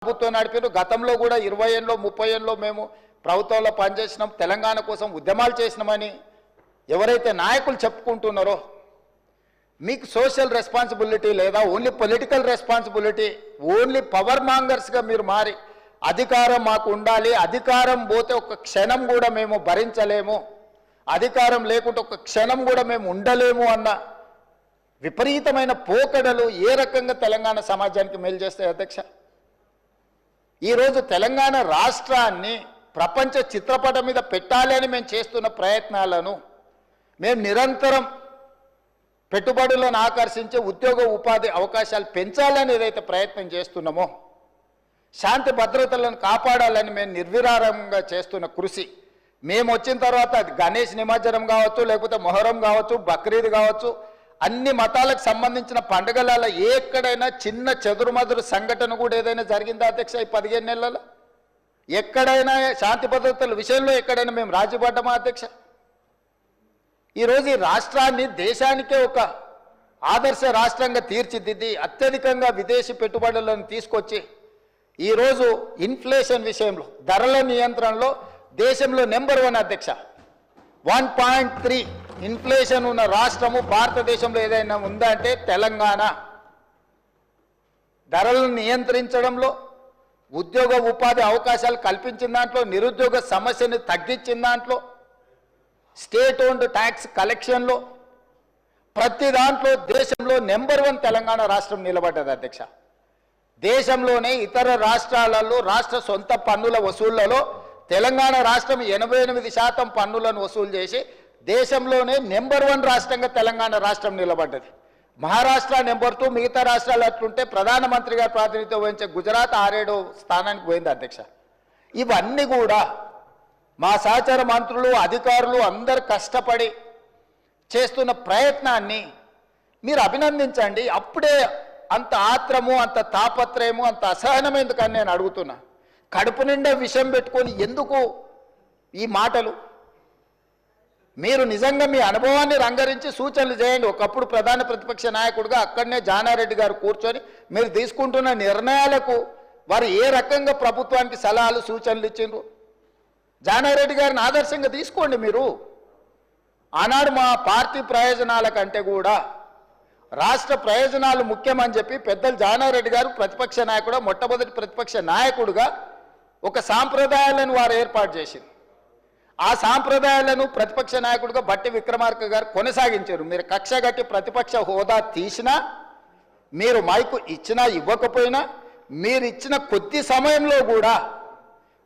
ప్రభుత్వం నడిపారు. గతంలో కూడా 20 ఏళ్ళలో 30 ఏళ్ళలో మేము ప్రభుత్వంలో పనిచేసినాం, తెలంగాణ కోసం ఉద్యమాలు చేసినామని ఎవరైతే నాయకులు చెప్పుకుంటున్నారో మీకు సోషల్ రెస్పాన్సిబిలిటీ లేదా, only political responsibility, only power మాంగర్స్గా మీరు మారి అధికారం మాకు ఉండాలి, అధికారం పోతే ఒక క్షణం కూడా మేము భరించలేము, అధికారం లేకుంటే ఒక క్షణం కూడా మేము ఉండలేము అన్న విపరీతమైన పోకడలు ఏ రకంగా తెలంగాణ సమాజానికి మేలు చేస్తాయి అధ్యక్ష? ఈరోజు తెలంగాణ రాష్ట్రాన్ని ప్రపంచ చిత్రపటం మీద పెట్టాలి అని మేము చేస్తున్న ప్రయత్నాలను మేము నిరంతరం పెట్టుబడులను ఆకర్షించే ఉద్యోగ ఉపాధి అవకాశాలు పెంచాలని ఏదైతే ప్రయత్నం చేస్తున్నామో, శాంతి భద్రతలను కాపాడాలని మేము నిర్విరామంగా చేస్తున్న కృషి, మేము వచ్చిన తర్వాత అది గణేష్ నిమజ్జనం కావచ్చు, లేకపోతే మొహరం కావచ్చు, బక్రీద్ కావచ్చు, అన్ని మతాలకు సంబంధించిన పండుగల ఎక్కడైనా చిన్న చెదురుమదురు సంఘటన కూడా ఏదైనా జరిగిందా అధ్యక్ష? ఈ 15 నెలల్లో ఎక్కడైనా శాంతి భద్రతల విషయంలో ఎక్కడైనా మేము రాజీపడ్డామా అధ్యక్ష? ఈరోజు ఈ రాష్ట్రాన్ని దేశానికే ఒక ఆదర్శ రాష్ట్రంగా తీర్చిదిద్ది అత్యధికంగా విదేశీ పెట్టుబడులను తీసుకొచ్చి ఈరోజు ఇన్ఫ్లేషన్ విషయంలో, ధరల నియంత్రణలో దేశంలో నెంబర్ 1 అధ్యక్ష. 1.3 ఇన్ఫ్లేషన్ ఉన్న రాష్ట్రము భారతదేశంలో ఏదైనా ఉందంటే తెలంగాణ. ధరలను నియంత్రించడంలో, ఉద్యోగ ఉపాధి అవకాశాలు కల్పించిన దాంట్లో, నిరుద్యోగ సమస్యను తగ్గించిన దాంట్లో, స్టేట్ ఓన్డ్ ట్యాక్స్ కలెక్షన్లో, ప్రతి దాంట్లో దేశంలో నెంబర్ 1 తెలంగాణ రాష్ట్రం నిలబడ్డది అధ్యక్ష. దేశంలోనే ఇతర రాష్ట్రాలలో రాష్ట్ర సొంత పన్నుల వసూళ్లలో తెలంగాణ రాష్ట్రం 88% పన్నులను వసూలు చేసి దేశంలోనే నెంబర్ 1 రాష్ట్రంగా తెలంగాణ రాష్ట్రం నిలబడ్డది. మహారాష్ట్ర నెంబర్ 2, మిగతా రాష్ట్రాలు అట్లుంటే ప్రధానమంత్రిగా ప్రాతినిధ్యం వహించే గుజరాత్ 6-7 స్థానానికి పోయింది అధ్యక్ష. ఇవన్నీ కూడా మా సహచర మంత్రులు, అధికారులు అందరు కష్టపడి చేస్తున్న ప్రయత్నాన్ని మీరు అభినందించండి. అప్పుడే అంత ఆత్రము, అంత తాపత్రయము, అంత అసహనం ఎందుకని నేను అడుగుతున్నా. కడుపు నిండా విషం పెట్టుకొని ఎందుకు ఈ మాటలు? మీరు నిజంగా మీ అనుభవాన్ని రంగరించి సూచనలు చేయండి. ఒకప్పుడు ప్రధాన ప్రతిపక్ష నాయకుడిగా అక్కడనే జానారెడ్డి గారు కూర్చొని మీరు తీసుకుంటున్న నిర్ణయాలకు వారు ఏ రకంగా ప్రభుత్వానికి సలహాలు సూచనలు ఇచ్చిండ్రు, జానారెడ్డి గారిని ఆదర్శంగా తీసుకోండి. మీరు ఆనాడు మా పార్టీ ప్రయోజనాల కంటే కూడా రాష్ట్ర ప్రయోజనాలు ముఖ్యమని చెప్పి పెద్దలు జానారెడ్డి గారు ప్రతిపక్ష నాయకుడు, మొట్టమొదటి ప్రతిపక్ష నాయకుడుగా ఒక సాంప్రదాయాలను వారు ఏర్పాటు చేసింది. ఆ సాంప్రదాయాలను ప్రతిపక్ష నాయకుడిగా బట్టి విక్రమార్క గారు కొనసాగించారు. మీరు కక్ష గట్టి ప్రతిపక్ష హోదా తీసినా, మీరు మైకు ఇచ్చినా ఇవ్వకపోయినా, మీరు ఇచ్చిన కొద్ది సమయంలో కూడా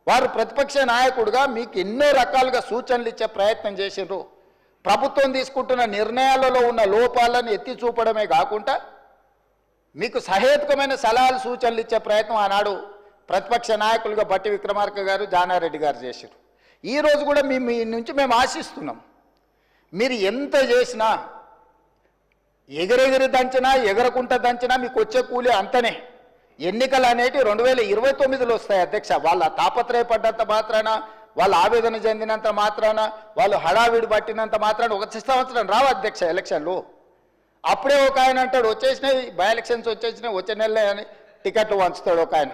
వారు ప్రతిపక్ష నాయకుడిగా మీకు ఎన్నో రకాలుగా సూచనలు ఇచ్చే ప్రయత్నం చేసిండ్రు. ప్రభుత్వం తీసుకుంటున్న నిర్ణయాలలో ఉన్న లోపాలను ఎత్తి చూపడమే కాకుండా మీకు సహేతుకమైన సలహాలు సూచనలు ఇచ్చే ప్రయత్నం ఆనాడు ప్రతిపక్ష నాయకులుగా బట్టి విక్రమార్క గారు, జానారెడ్డి గారు చేశారు. ఈరోజు కూడా మీ నుంచి మేము ఆశిస్తున్నాం. మీరు ఎంత చేసినా, ఎగిరెగిరి దంచినా, ఎగరకుంట దంచినా మీకు వచ్చే కూలి అంతనే. ఎన్నికలు అనేవి 2029లో వస్తాయి అధ్యక్ష. వాళ్ళ తాపత్రయపడ్డంత మాత్రాన, వాళ్ళు ఆవేదన చెందినంత మాత్రాన, వాళ్ళు హడావిడి పట్టినంత మాత్రాన 1 సంవత్సరం రావు అధ్యక్ష ఎలక్షన్లు. అప్పుడే ఒక ఆయన అంటాడు వచ్చేసినాయి, బై ఎలక్షన్స్ వచ్చేసినాయి, వచ్చే నెలలే అని టికెట్లు వంచుతాడు ఒక ఆయన.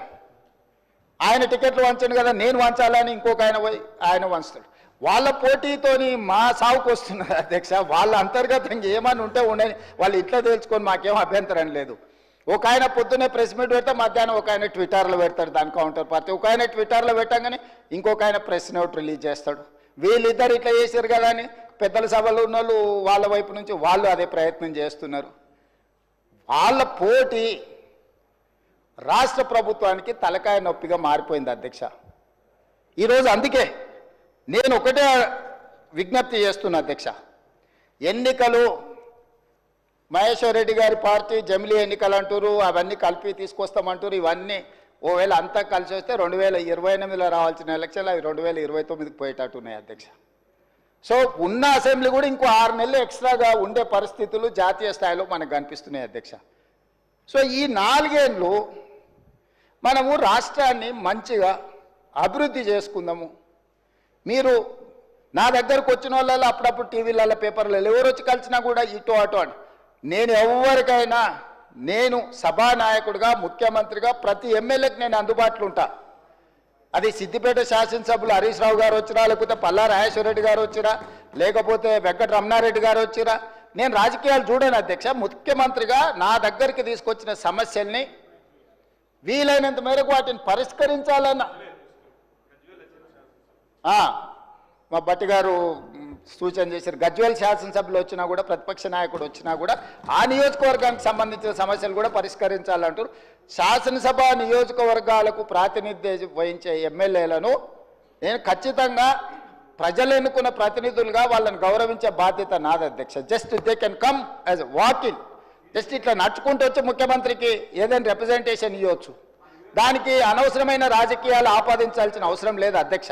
ఆయన టికెట్లు వంచండి కదా, నేను వంచాలని ఇంకొక ఆయన పోయి ఆయన వంచుతాడు. వాళ్ళ పోటీతోని మా సాగుకు వస్తున్నారు అధ్యక్ష. వాళ్ళ అంతర్గతంగా ఏమని ఉంటే ఉండని, వాళ్ళు ఇట్లా తెలుసుకొని మాకేం అభ్యంతరం లేదు. ఒక ఆయన పొద్దున్నే ప్రెస్ మీట్ పెడితే మధ్యాహ్నం ఒక ఆయన ట్విట్టర్లో పెడతాడు దాని కౌంటర్ పార్టీ. ఒక ఆయన ట్విట్టర్లో పెట్టగానే ఇంకొక ఆయన ప్రెస్ నోట్ రిలీజ్ చేస్తాడు. వీళ్ళిద్దరు ఇట్లా చేశారు కదా అని పెద్దల సభలో ఉన్న వాళ్ళు వాళ్ళ వైపు నుంచి వాళ్ళు అదే ప్రయత్నం చేస్తున్నారు. వాళ్ళ పోటీ రాష్ట్ర ప్రభుత్వానికి తలకాయ నొప్పిగా మారిపోయింది అధ్యక్ష. ఈరోజు అందుకే నేను ఒకటే విజ్ఞప్తి చేస్తున్నా అధ్యక్ష. ఎన్నికలు మహేశ్వర్ రెడ్డి గారి పార్టీ జమిలీ ఎన్నికలు అంటారు, అవన్నీ కలిపి తీసుకొస్తామంటారు. ఇవన్నీ ఓవేళ అంతా కలిసి వస్తే 2028లో రావాల్సిన ఎలక్షన్లు అవి 2029కి పోయేటట్టున్నాయి అధ్యక్ష. సో ఉన్న అసెంబ్లీ కూడా ఇంకో 6 నెలలు ఎక్స్ట్రాగా ఉండే పరిస్థితులు జాతీయ స్థాయిలో మనకు కనిపిస్తున్నాయి అధ్యక్ష. సో ఈ 4 ఏళ్ళు మనము రాష్ట్రాన్ని మంచిగా అభివృద్ధి చేసుకుందాము. మీరు నా దగ్గరకు వచ్చిన వాళ్ళలో అప్పుడప్పుడు టీవీలలో, పేపర్లలో ఎవరు వచ్చి కలిసినా కూడా ఇటు అటు అని, నేను ఎవరికైనా నేను సభానాయకుడిగా ముఖ్యమంత్రిగా ప్రతి ఎమ్మెల్యేకి నేను అందుబాటులో ఉంటా. అది సిద్దిపేట శాసనసభ్యులు హరీష్ రావు గారు వచ్చిరా, లేకపోతే పల్లా రాజేశ్వరరెడ్డి గారు వచ్చిరా, లేకపోతే వెంకట రమణారెడ్డి గారు వచ్చిరా, నేను రాజకీయాలు చూడను అధ్యక్ష. ముఖ్యమంత్రిగా నా దగ్గరికి తీసుకొచ్చిన సమస్యల్ని వీలైనంత మేరకు వాటిని పరిష్కరించాలన్న మా భట్టి గారు సూచన చేశారు. గజ్వేల్ శాసనసభ్యులు వచ్చినా కూడా, ప్రతిపక్ష నాయకుడు వచ్చినా కూడా ఆ నియోజకవర్గానికి సంబంధించిన సమస్యలు కూడా పరిష్కరించాలంటారు. శాసనసభ నియోజకవర్గాలకు ప్రాతినిధ్యం వహించే ఎమ్మెల్యేలను నేను ఖచ్చితంగా ప్రజలు ఎన్నుకున్న ప్రతినిధులుగా వాళ్ళని గౌరవించే బాధ్యత నాది అధ్యక్ష. Just they can come as walking, just ఇట్లా నడుచుకుంటూ వచ్చి ముఖ్యమంత్రికి ఏదైనా రిప్రజెంటేషన్ ఇవ్వచ్చు. దానికి అనవసరమైన రాజకీయాలు ఆపాదించాల్సిన అవసరం లేదు అధ్యక్ష.